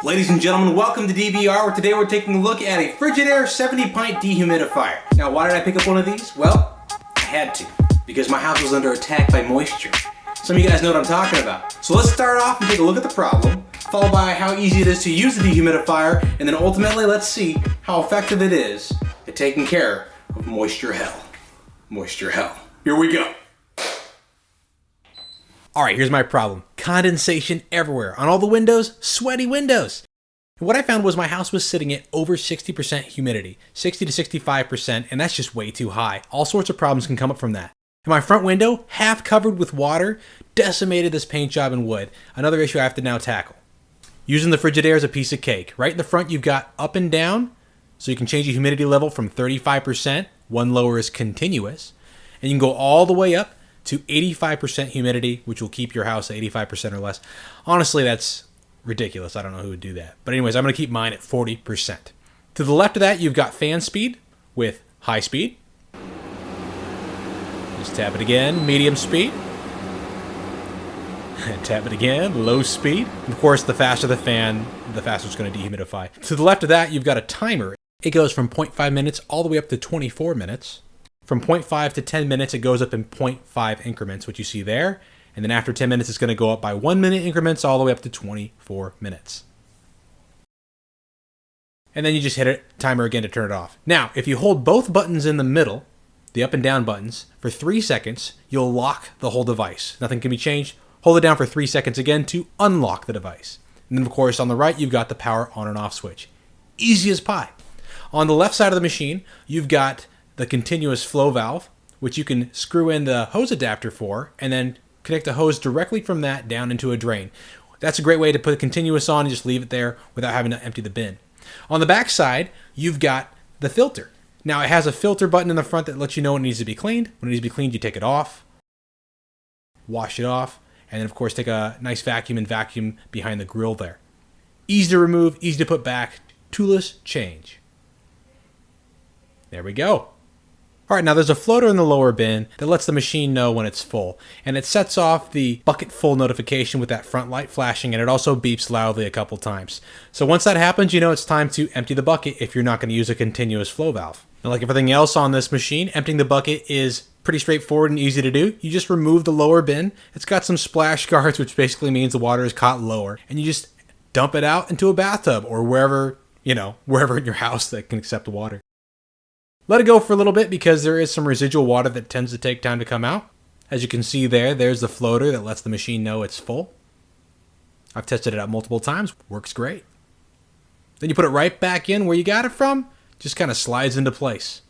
Ladies and gentlemen, welcome to DBR, where today we're taking a look at a Frigidaire 70 pint dehumidifier. Now, why did I pick up one of these? Well, I had to, because my house was under attack by moisture. Some of you guys know what I'm talking about. So let's start off and take a look at the problem, followed by how easy it is to use the dehumidifier, and then ultimately let's see how effective it is at taking care of moisture hell. Moisture hell. Here we go. Alright, here's my problem. Condensation everywhere. On all the windows, sweaty windows. And what I found was my house was sitting at over 60% humidity, 60 to 65%, and that's just way too high. All sorts of problems can come up from that. And my front window, half covered with water, decimated this paint job in wood. Another issue I have to now tackle. Using the Frigidaire is a piece of cake. Right in the front, you've got up and down, so you can change the humidity level from 35%, one lower is continuous, and you can go all the way up to 85% humidity, which will keep your house at 85% or less. Honestly, that's ridiculous. I don't know who would do that. But anyways, I'm going to keep mine at 40%. To the left of that, you've got fan speed with high speed. Just tap it again, medium speed. Tap it again, low speed. Of course, the faster the fan, the faster it's going to dehumidify. To the left of that, you've got a timer. It goes from 0.5 minutes all the way up to 24 minutes. From 0.5 to 10 minutes, it goes up in 0.5 increments, which you see there. And then after 10 minutes, it's going to go up by 1 minute increments all the way up to 24 minutes. And then you just hit a timer again to turn it off. Now, if you hold both buttons in the middle, the up and down buttons, for 3 seconds, you'll lock the whole device. Nothing can be changed. Hold it down for 3 seconds again to unlock the device. And then, of course, on the right, you've got the power on and off switch. Easy as pie. On the left side of the machine, you've got the continuous flow valve, which you can screw in the hose adapter for, and then connect a hose directly from that down into a drain. That's a great way to put a continuous on and just leave it there without having to empty the bin. On the back side, you've got the filter. Now, it has a filter button in the front that lets you know when it needs to be cleaned. When it needs to be cleaned, you take it off, wash it off, and then, of course, take a nice vacuum and vacuum behind the grill there. Easy to remove, easy to put back, toolless change. There we go. All right, now there's a floater in the lower bin that lets the machine know when it's full, and it sets off the bucket full notification with that front light flashing, and it also beeps loudly a couple times. So once that happens, you know it's time to empty the bucket if you're not going to use a continuous flow valve. Now, like everything else on this machine, emptying the bucket is pretty straightforward and easy to do. You just remove the lower bin. It's got some splash guards, which basically means the water is caught lower, and you just dump it out into a bathtub or wherever in your house that can accept the water. Let it go for a little bit because there is some residual water that tends to take time to come out. As you can see there's the floater that lets the machine know it's full. I've tested it out multiple times. Works great. Then you put it right back in where you got it from. Just kind of slides into place.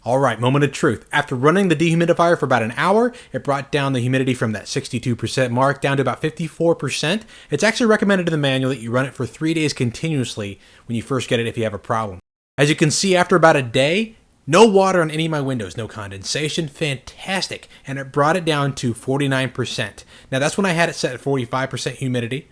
All right, moment of truth. After running the dehumidifier for about an hour, it brought down the humidity from that 62% mark down to about 54%. It's actually recommended in the manual that you run it for 3 days continuously when you first get it if you have a problem. As you can see, after about a day, no water on any of my windows, no condensation, fantastic. And it brought it down to 49%. Now that's when I had it set at 45% humidity.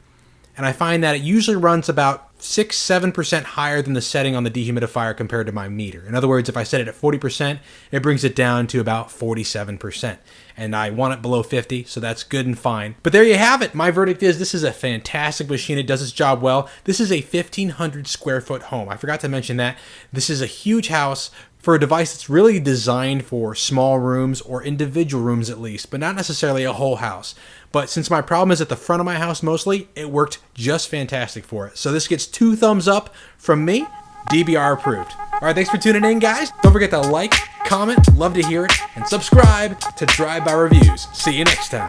And I find that it usually runs about 6-7% higher than the setting on the dehumidifier compared to my meter. In other words, if I set it at 40%, it brings it down to about 47%. And I want it below 50, so that's good and fine. But there you have it. My verdict is this is a fantastic machine. It does its job well. This is a 1,500 square foot home. I forgot to mention that. This is a huge house for a device that's really designed for small rooms or individual rooms at least, but not necessarily a whole house. But since my problem is at the front of my house mostly, it worked just fantastic for it. So this gets 2 thumbs up from me. DBR approved. All right, thanks for tuning in, guys. Don't forget to like, comment, love to hear it, and subscribe to Drive-By Reviews. See you next time.